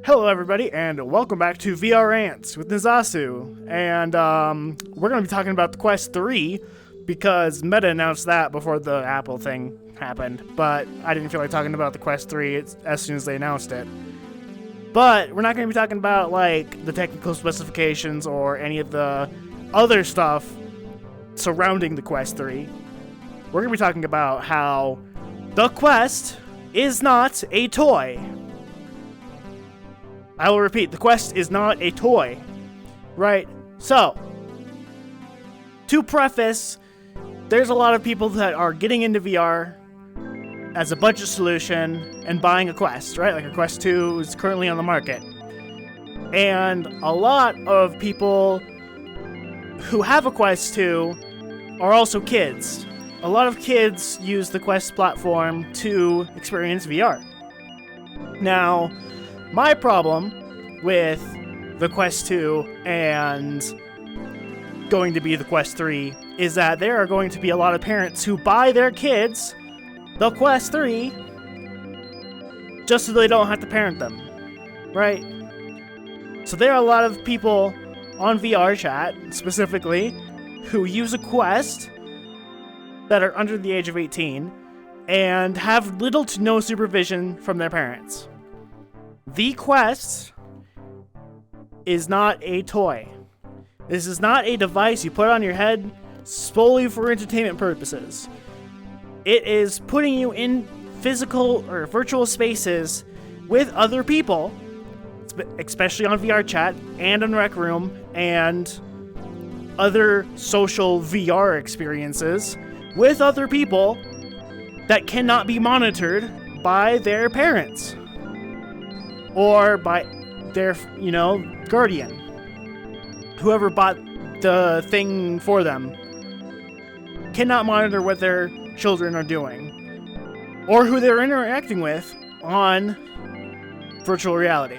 Hello everybody, and welcome back to VR Ants with Nazasu. And we're going to be talking about the Quest 3, because Meta announced that before the Apple thing happened. But I didn't feel like talking about the Quest 3 as soon as they announced it. But we're not going to be talking about, like, the technical specifications or any of the other stuff surrounding the Quest 3. We're going to be talking about how the Quest is not a toy. I will repeat, the Quest is not a toy. Right? So, to preface, there's a lot of people that are getting into VR as a budget solution and buying a Quest, right? Like a Quest 2 is currently on the market. And a lot of people who have a Quest 2 are also kids. A lot of kids use the Quest platform to experience VR. Now, my problem with the Quest 2 and going to be the Quest 3 is that there are going to be a lot of parents who buy their kids the Quest 3 just so they don't have to parent them, right? So there are a lot of people on VR chat, specifically, who use a Quest that are under the age of 18 and have little to no supervision from their parents. The Quest is not a toy. This is not a device you put on your head solely for entertainment purposes. It is putting you in physical or virtual spaces with other people, especially on VR chat and on Rec Room and other social VR experiences with other people that cannot be monitored by their parents. Or by their, guardian. Whoever bought the thing for them cannot monitor what their children are doing. Or who they're interacting with on virtual reality.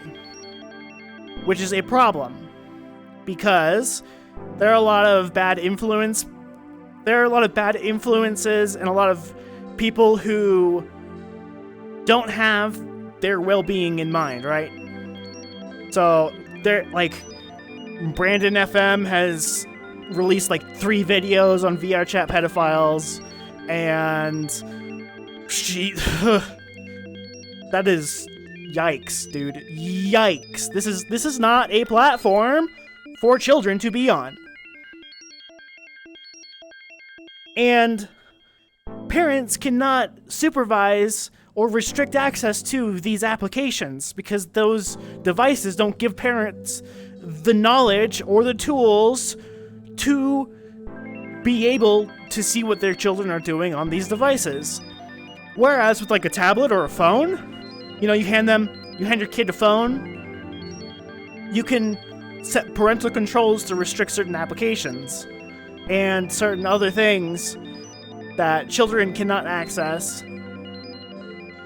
Which is a problem. Because there are a lot of bad influences and a lot of people who don't have their well-being in mind, right? So, Brandon FM has released 3 videos on VR chat pedophiles, and that is yikes, dude. Yikes. This is not a platform for children to be on. And parents cannot supervise or restrict access to these applications because those devices don't give parents the knowledge or the tools to be able to see what their children are doing on these devices. Whereas with a tablet or a phone, you hand your kid a phone, you can set parental controls to restrict certain applications and certain other things that children cannot access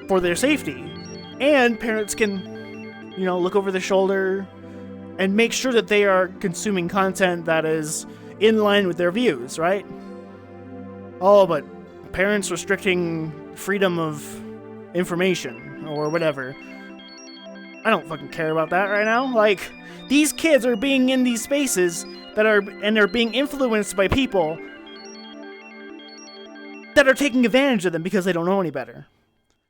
for their safety. And parents can, look over their shoulder and make sure that they are consuming content that is in line with their views, right? Oh, but parents restricting freedom of information or whatever. I don't fucking care about that right now. These kids are being in these spaces they're being influenced by people that are taking advantage of them because they don't know any better.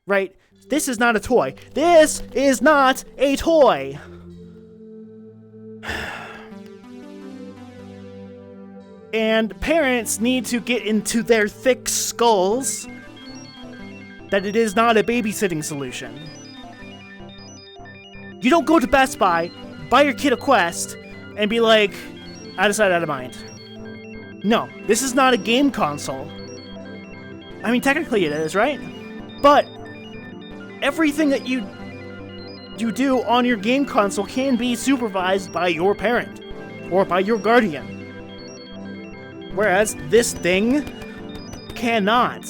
Right? This is not a toy. This is not a toy! And parents need to get into their thick skulls that it is not a babysitting solution. You don't go to Best Buy, buy your kid a Quest, and be like, out of sight, out of mind. No, this is not a game console. I mean, technically it is, right? But everything that you do on your game console can be supervised by your parent or by your guardian. Whereas this thing cannot.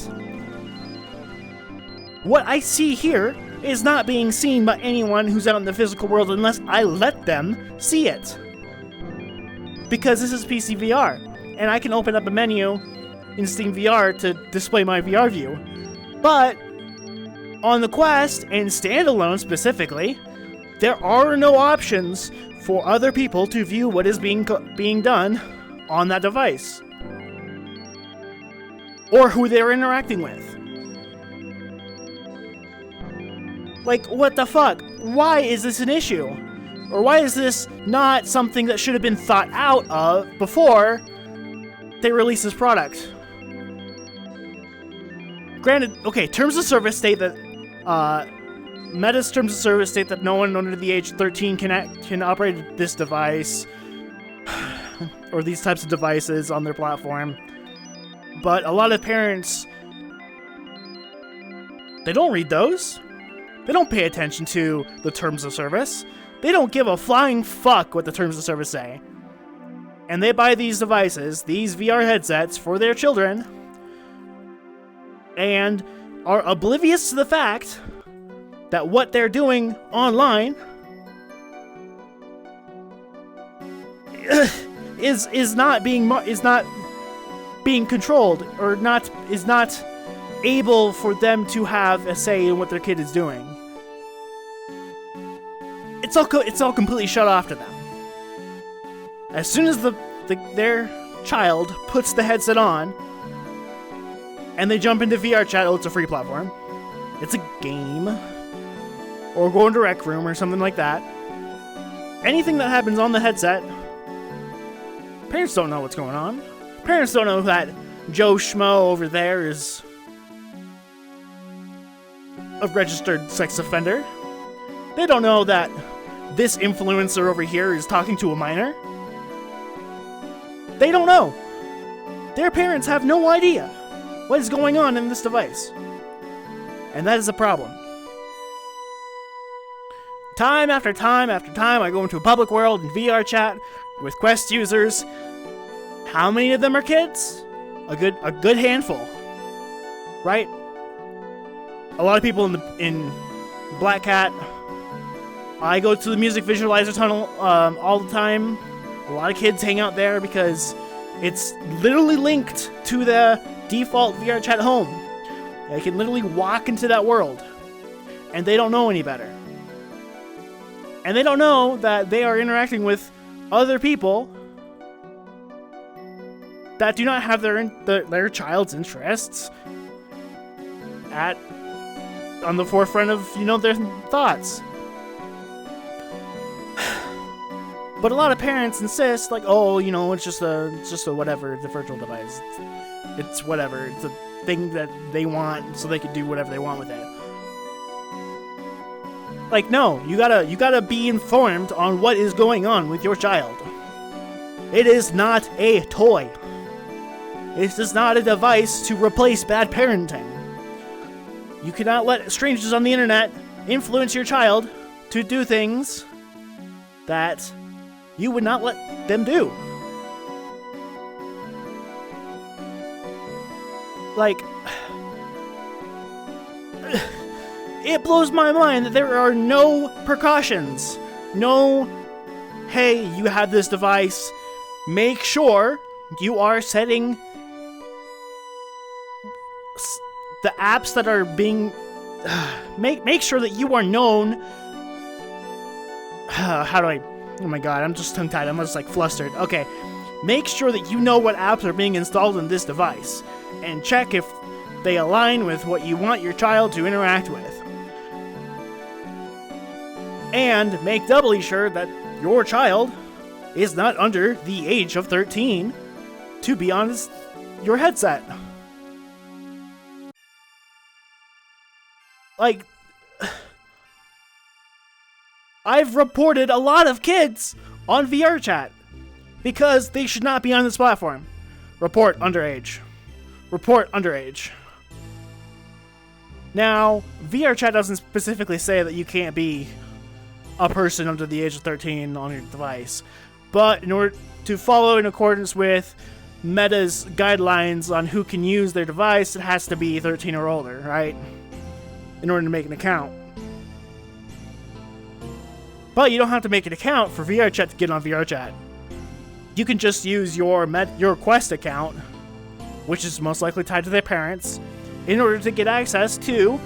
What I see here is not being seen by anyone who's out in the physical world unless I let them see it. Because this is PC VR, and I can open up a menu in Steam VR to display my VR view. But On the Quest, and standalone specifically, there are no options for other people to view what is being done on that device, or who they're interacting with. Like, what the fuck? Why is this an issue? Or why is this not something that should have been thought out of before they release this product? Granted, okay, terms of service state that Meta's terms of service state that no one under the age of 13 can operate this device or these types of devices on their platform. But a lot of parents, they don't read those. They don't pay attention to the terms of service. They don't give a flying fuck what the terms of service say. And they buy these devices, these VR headsets, for their children, and are oblivious to the fact that what they're doing online is not being controlled, or is not able for them to have a say in what their kid is doing. It's all completely shut off to them. As soon as their child puts the headset on and they jump into VR chat, it's a free platform. It's a game, or go into Rec Room or something like that. Anything that happens on the headset, parents don't know what's going on. Parents don't know that Joe Schmo over there is a registered sex offender. They don't know that this influencer over here is talking to a minor. They don't know. Their parents have no idea what is going on in this device. And that is a problem. Time after time after time, I go into a public world in VR chat with Quest users. How many of them are kids? A good handful, right? A lot of people in Black Hat. I go to the music visualizer tunnel all the time. A lot of kids hang out there because it's literally linked to the default VR chat home. They can literally walk into that world, and they don't know any better. And they don't know that they are interacting with other people that do not have their child's interests on the forefront of their thoughts. But a lot of parents insist, like, it's just a whatever, it's a virtual device. It's whatever. It's a thing that they want, so they can do whatever they want with it. Like, no, you gotta be informed on what is going on with your child. It is not a toy. It is not a device to replace bad parenting. You cannot let strangers on the internet influence your child to do things that you would not let them do. Like, it blows my mind that there are no precautions. No, hey, you have this device, make sure you are setting the apps that are being... make sure that you are known... how do I... Oh my god, I'm just tongue-tied. I'm just flustered. Okay, make sure that you know what apps are being installed in this device, and check if they align with what you want your child to interact with. And make doubly sure that your child is not under the age of 13 to be on your headset. Like... I've reported a lot of kids on VR chat because they should not be on this platform. Report underage. Report underage. Now, VR chat doesn't specifically say that you can't be a person under the age of 13 on your device, but in order to follow in accordance with Meta's guidelines on who can use their device, it has to be 13 or older, right? In order to make an account. But you don't have to make an account for VR chat to get on VR chat. You can just use your Quest account, which is most likely tied to their parents, in order to get access to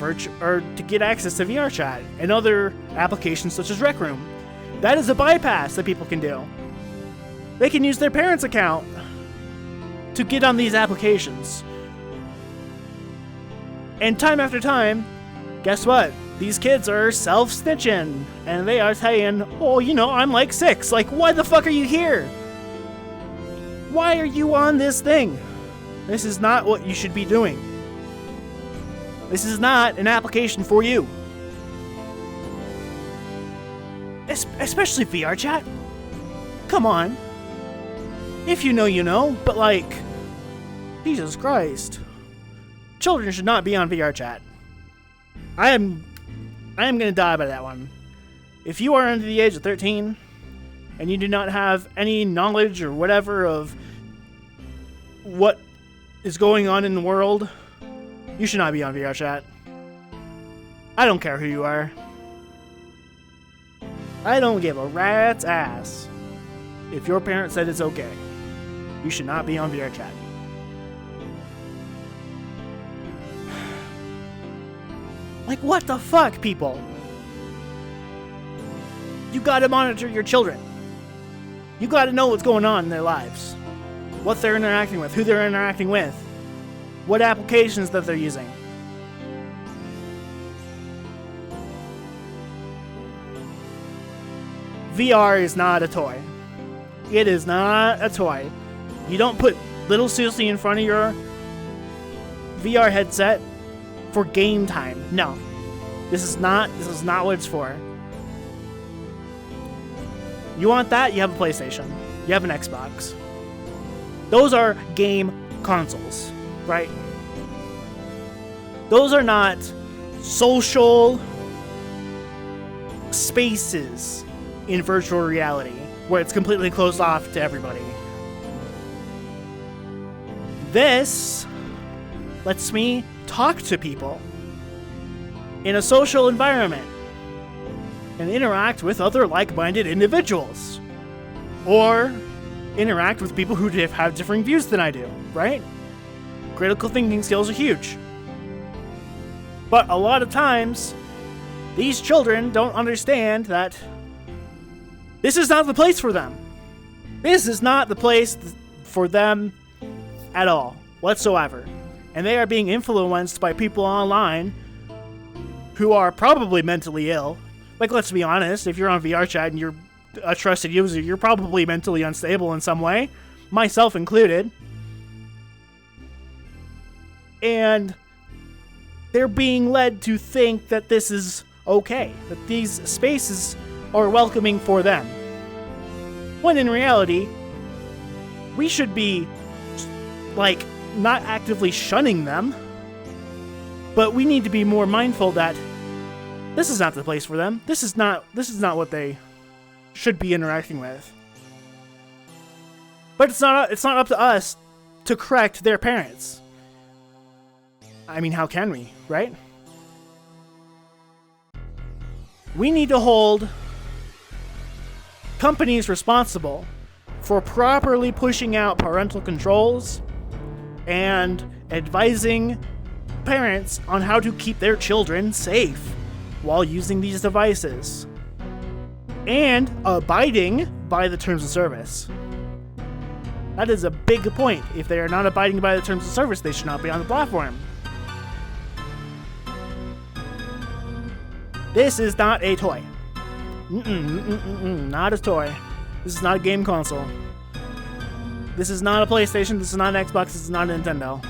to get access to VR chat and other applications such as Rec Room. That is a bypass that people can do. They can use their parents' account to get on these applications. And time after time, guess what? These kids are self-snitching, and they are saying, oh, I'm like 6. Like, why the fuck are you here? Why are you on this thing? This is not what you should be doing. This is not an application for you. Especially VR chat. Come on. If you know, you know, but like, Jesus Christ. Children should not be on VR chat. I am gonna die by that one. If you are under the age of 13 and you do not have any knowledge or whatever of what is going on in the world, you should not be on VR chat. I don't care who you are. I don't give a rat's ass. If your parents said it's okay, you should not be on VR chat. Like, what the fuck, people? You gotta monitor your children. You gotta know what's going on in their lives. What they're interacting with, who they're interacting with, what applications that they're using. VR is not a toy. It is not a toy. You don't put little Susie in front of your VR headset for game time. No. This is not what it's for. You want that? You have a PlayStation. You have an Xbox. Those are game consoles, right? Those are not social spaces in virtual reality where it's completely closed off to everybody. This lets me talk to people in a social environment and interact with other like-minded individuals, or interact with people who have differing views than I do, right? Critical thinking skills are huge. But a lot of times, these children don't understand that this is not the place for them. This is not the place for them at all, whatsoever. And they are being influenced by people online who are probably mentally ill. Like, let's be honest, if you're on VR chat and you're a trusted user, you're probably mentally unstable in some way, myself included. And they're being led to think that this is okay, that these spaces are welcoming for them. When in reality, we should be, like, not actively shunning them, but we need to be more mindful that this is not the place for them. This is not what they should be interacting with. But it's not up to us to correct their parents. I mean, how can we, right? We need to hold companies responsible for properly pushing out parental controls and advising parents on how to keep their children safe while using these devices, and abiding by the terms of service. That is a big point. If they are not abiding by the terms of service, they should not be on the platform. This is not a toy. Not a toy. This is not a game console. This is not a PlayStation. This is not an Xbox. This is not a Nintendo.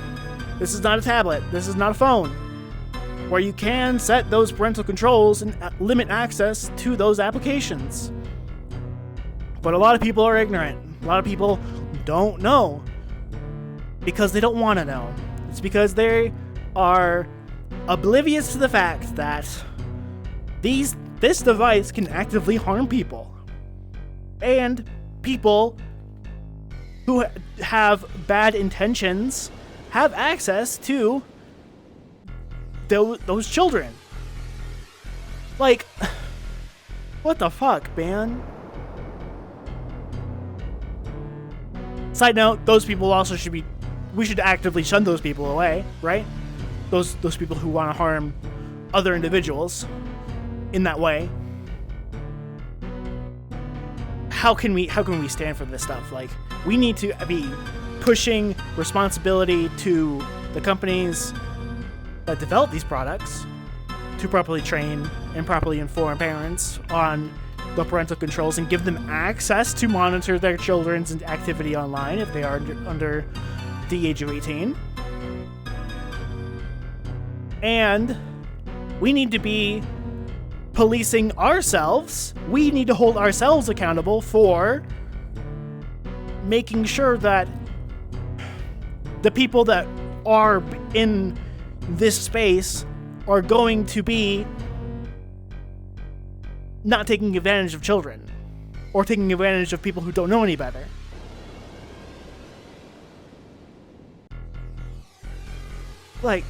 This is not a tablet. This is not a phone. Where you can set those parental controls and limit access to those applications. But a lot of people are ignorant. A lot of people don't know because they don't want to know. It's because they are oblivious to the fact that this device can actively harm people. And people who have bad intentions have access to those children. Like, what the fuck, man? Side note, those people also we should actively shun those people away, right? Those people who want to harm other individuals in that way. How can we stand for this stuff? Like, we need to be pushing responsibility to the companies that develop these products to properly train and properly inform parents on the parental controls and give them access to monitor their children's activity online if they are under the age of 18. And we need to be policing ourselves. We need to hold ourselves accountable for making sure that the people that are in this space are going to be not taking advantage of children or taking advantage of people who don't know any better. Like,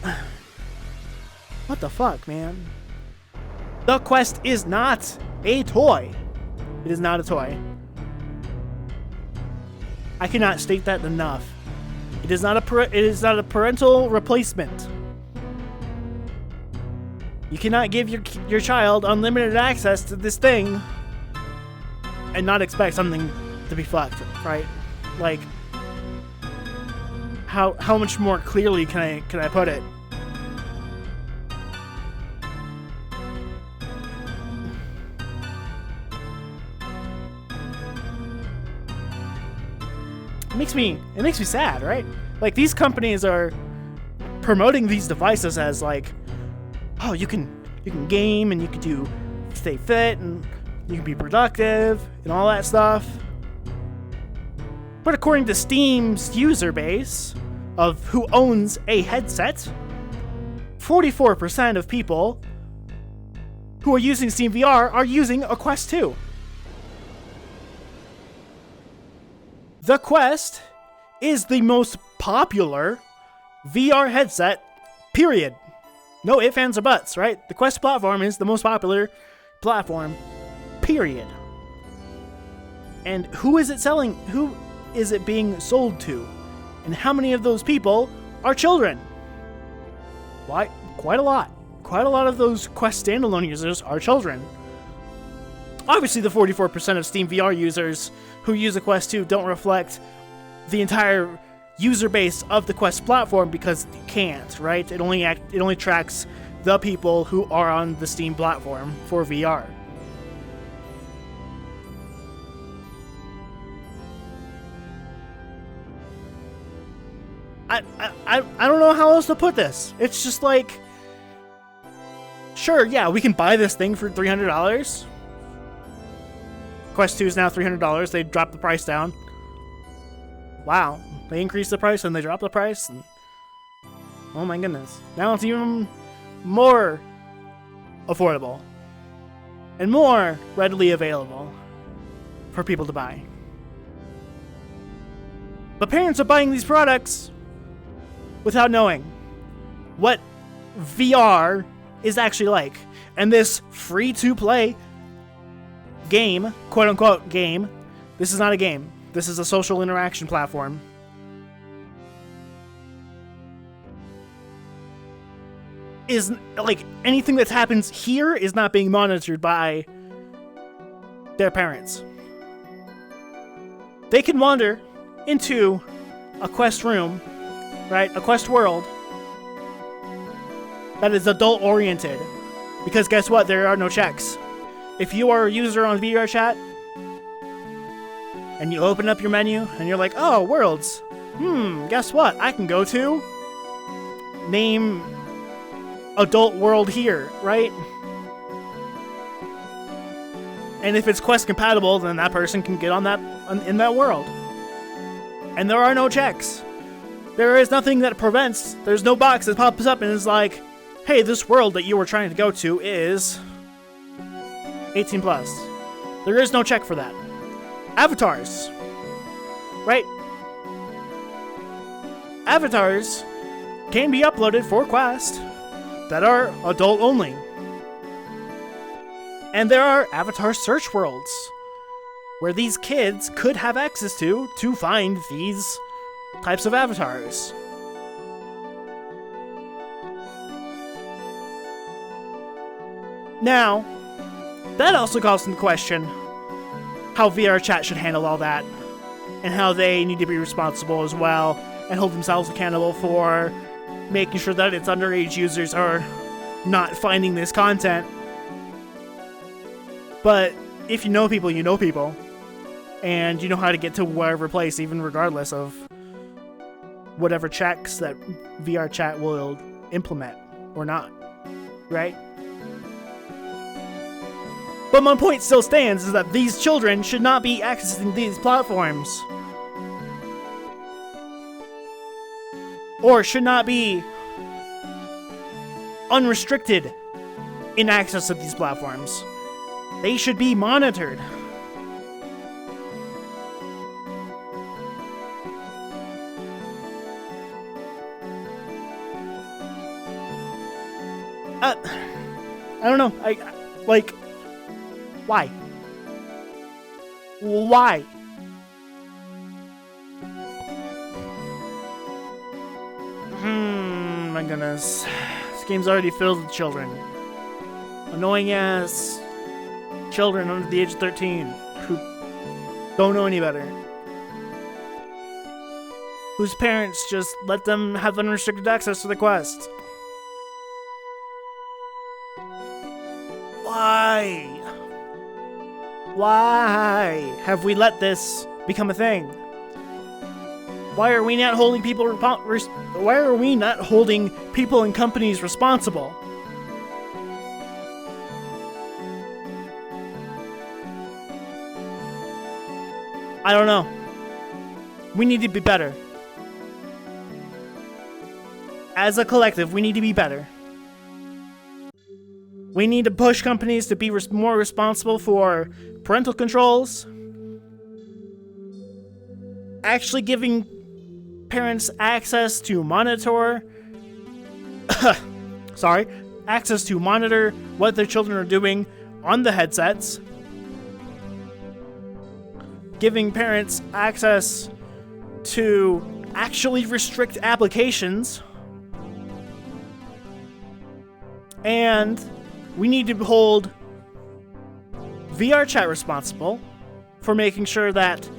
what the fuck, man? The Quest is not a toy. It is not a toy. I cannot state that enough. It is not a parental replacement. You cannot give your child unlimited access to this thing and not expect something to be fucked, right? Like, how much more clearly can I put it? It makes me sad, right? Like, these companies are promoting these devices as like, oh, you can game and you can stay fit and you can be productive and all that stuff. But according to Steam's user base of who owns a headset, 44% of people who are using Steam VR are using a Quest 2. The Quest is the most popular VR headset, period. No ifs, ands, or buts, right? The Quest platform is the most popular platform, period. And who is it selling? Who is it being sold to? And how many of those people are children? Why? Quite a lot. Quite a lot of those Quest standalone users are children. Obviously, the 44% of Steam VR users who use a Quest 2 don't reflect the entire user base of the Quest platform because it can't, right? It only tracks the people who are on the Steam platform for VR. I don't know how else to put this. It's just like, sure, yeah, we can buy this thing for $300. Quest 2 is now $300. They dropped the price down. Wow. They increased the price and they dropped the price. And oh my goodness. Now it's even more affordable. And more readily available for people to buy. But parents are buying these products without knowing what VR is actually like. And this free-to-play game, quote-unquote game, this is not a game. This is a social interaction platform. Is like anything that happens here is not being monitored by their parents. They can wander into a Quest room, right? A Quest world that is adult oriented. Because guess what? There are no checks. If you are a user on VR chat and you open up your menu and you're like, oh, worlds. Guess what? I can go to name adult world here, right? And if it's Quest compatible, then that person can get on that in that world. And there are no checks. There is nothing that prevents. There's no box that pops up and is like, hey, this world that you were trying to go to is 18 plus. There is no check for that. Avatars, right? Avatars can be uploaded for Quest that are adult only. And there are avatar search worlds where these kids could have access to find these types of avatars. Now, that also calls into question how VR chat should handle all that, and how they need to be responsible as well, and hold themselves accountable for making sure that its underage users are not finding this content. But if you know people, you know people. And you know how to get to wherever place, even regardless of whatever checks that VR chat will implement or not. Right? But my point still stands, is that these children should not be accessing these platforms. Or should not be unrestricted in access to these platforms. They should be monitored. I don't know. Like, why? Why? My goodness. This game's already filled with children. Annoying ass children under the age of 13 who don't know any better. Whose parents just let them have unrestricted access to the quest. Why? Why have we let this become a thing? Why are we not holding people why are we not holding people and companies responsible? I don't know. We need to be better. As a collective, we need to be better. We need to push companies to be more responsible for parental controls, actually giving parents access to monitor access to monitor what their children are doing on the headsets, giving parents access to actually restrict applications, and we need to hold VR chat responsible for making sure that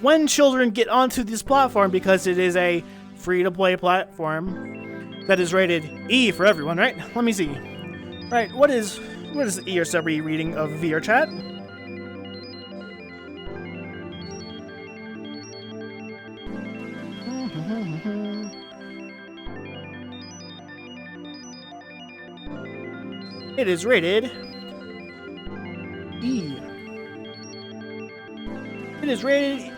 when children get onto this platform, because it is a free-to-play platform that is rated E for everyone, right? Let me see. Right, what is the ESRB reading of VR chat? It is rated E. It is rated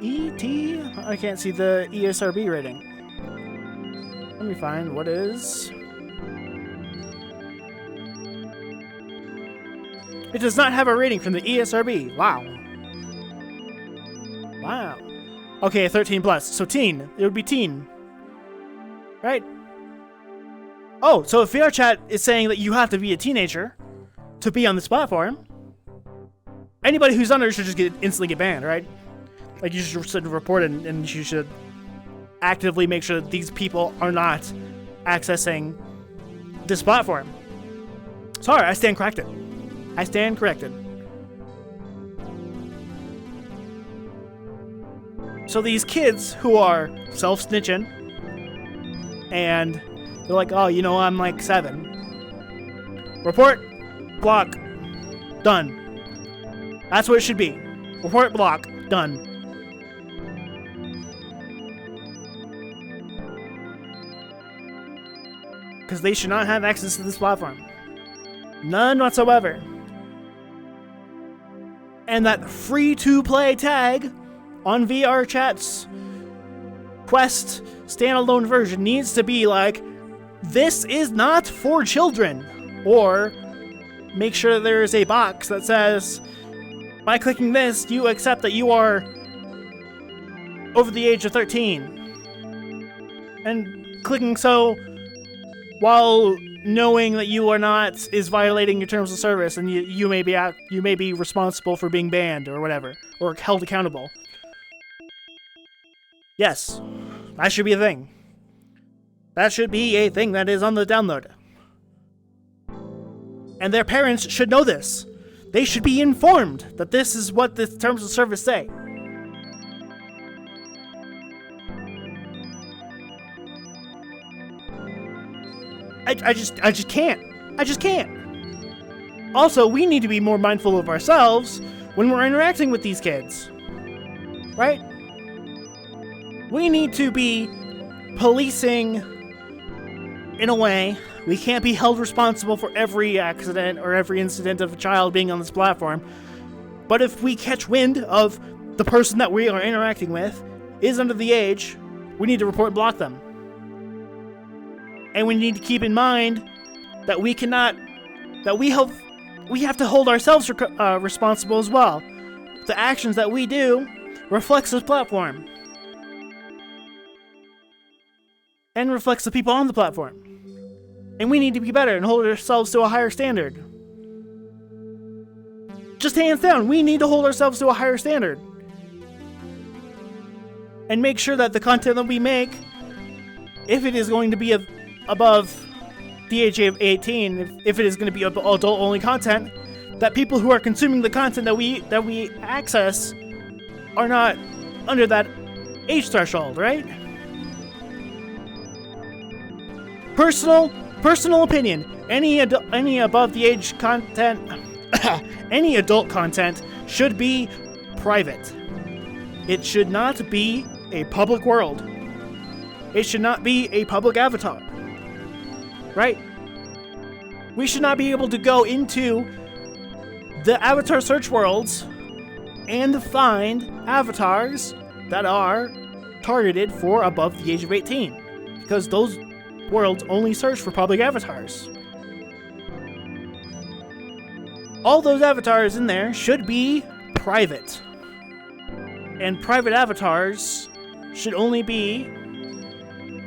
E.T. I can't see the ESRB rating. Let me find what is. It does not have a rating from the ESRB. Wow. Wow. Okay, 13 plus. So teen. It would be teen. Right? Oh, so if VR chat is saying that you have to be a teenager to be on this platform, anybody who's under should just instantly get banned, right? Like, you should report it, and you should actively make sure that these people are not accessing this platform. Sorry, I stand corrected. I stand corrected. So these kids who are self-snitching, and they're like, oh, you know, I'm like 7. Report, block, done. That's what it should be. Report, block, done. Because they should not have access to this platform. None whatsoever. And that free-to-play tag on VR Chat's Quest standalone version needs to be like, this is not for children. Or make sure that there is a box that says, by clicking this, you accept that you are over the age of 13. And clicking so while knowing that you are not is violating your terms of service, and you may be responsible for being banned or whatever, or held accountable. Yes, that should be a thing. That should be a thing that is on the download. And their parents should know this. They should be informed that this is what the terms of service say. I just can't. I just can't. Also, we need to be more mindful of ourselves when we're interacting with these kids. Right? We need to be policing in a way. We can't be held responsible for every accident or every incident of a child being on this platform. But if we catch wind of the person that we are interacting with is under the age, we need to report and block them. And we need to keep in mind that we have to hold ourselves responsible as well. The actions that we do reflects this platform. And reflects the people on the platform. And we need to be better and hold ourselves to a higher standard. Just hands down, we need to hold ourselves to a higher standard. And make sure that the content that we make, if it is going to be above the age of 18, if it is going to be adult-only content, that people who are consuming the content that we access are not under that age threshold, right? Personal opinion. Any above the age content, any adult content should be private. It should not be a public world. It should not be a public avatar. Right? We should not be able to go into the avatar search worlds and find avatars that are targeted for above the age of 18. Because those worlds only search for public avatars. All those avatars in there should be private. And private avatars should only be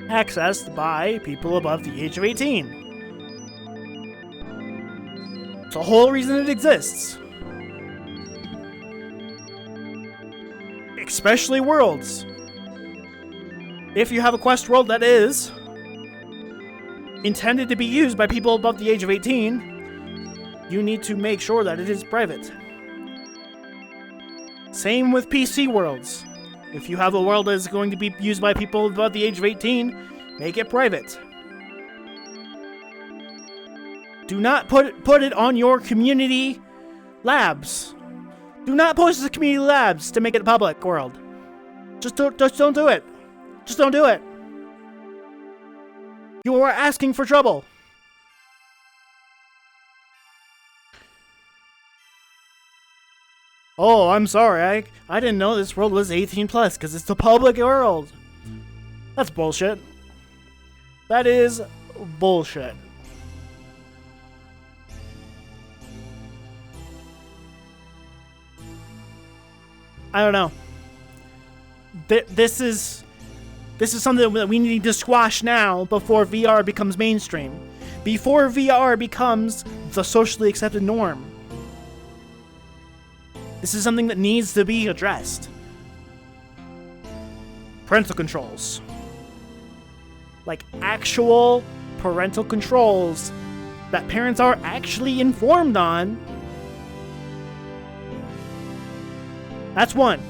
accessed by people above the age of 18. It's the whole reason it exists. Especially worlds. If you have a quest world that is intended to be used by people above the age of 18, you need to make sure that it is private. Same with PC worlds. If you have a world that is going to be used by people above the age of 18, make it private. Do not put it on your community labs. Do not post it to community labs to make it a public world. Just don't do it. Just don't do it. You are asking for trouble. Oh, I'm sorry. I didn't know this world was 18 plus because it's the public world. That's bullshit. That is bullshit. I don't know. This is something that we need to squash now before VR becomes mainstream. Before VR becomes the socially accepted norm. This is something that needs to be addressed. Parental controls. Like actual parental controls that parents are actually informed on. That's one.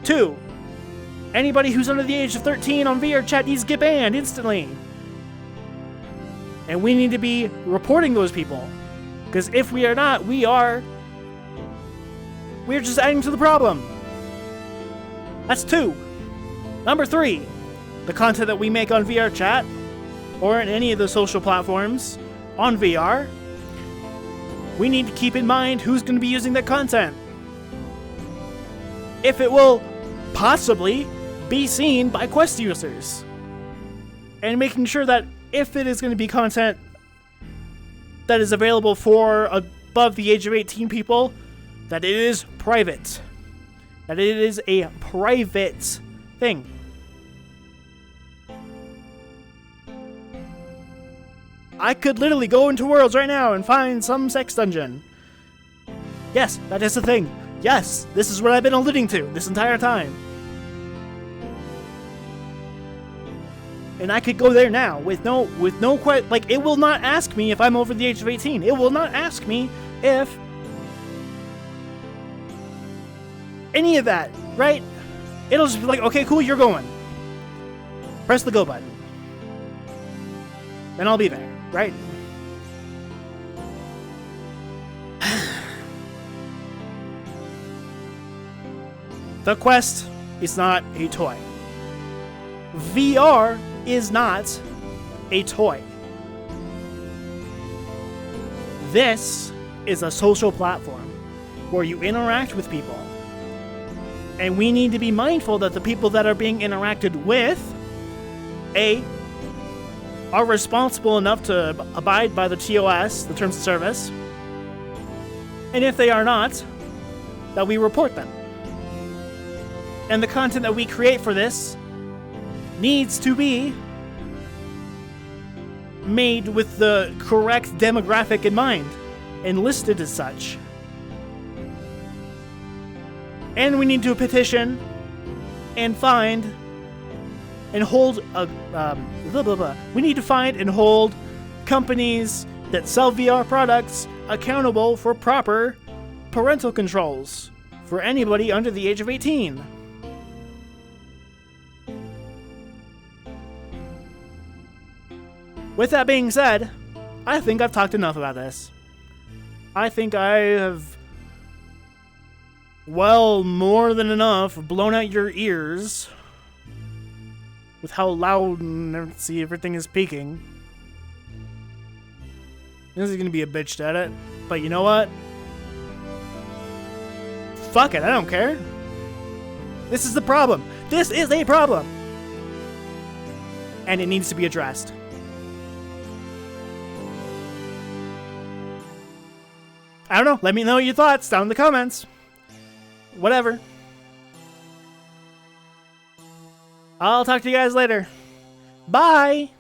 Two, anybody who's under the age of 13 on VR chat needs to get banned instantly. And we need to be reporting those people. Because if we are not, we're just adding to the problem. That's two. Number three, the content that we make on VR chat or in any of the social platforms on VR, we need to keep in mind who's going to be using that content. If it will possibly be seen by Quest users. And making sure that if it is going to be content that is available for above the age of 18 people, that it is private. That it is a private thing. I could literally go into Worlds right now and find some sex dungeon. Yes, that is the thing. Yes, this is what I've been alluding to this entire time. And I could go there now with no like, it will not ask me if I'm over the age of 18. It will not ask me if any of that, right? It'll just be like, okay, cool, you're going. Press the go button. Then I'll be there, right? The Quest is not a toy. VR is not a toy. This is a social platform where you interact with people. And we need to be mindful that the people that are being interacted with, are responsible enough to abide by the TOS, the Terms of Service. And if they are not, that we report them. And the content that we create for this needs to be made with the correct demographic in mind and listed as such. And we need to petition and find and hold we need to find and hold companies that sell VR products accountable for proper parental controls for anybody under the age of 18. With that being said, I think I've talked enough about this. I think I have, well, more than enough blown out your ears with how loud and everything is peaking. This is gonna be a bitch to edit, but you know what? Fuck it, I don't care. This is the problem. This is a problem. And it needs to be addressed. I don't know. Let me know your thoughts down in the comments. Whatever. I'll talk to you guys later. Bye!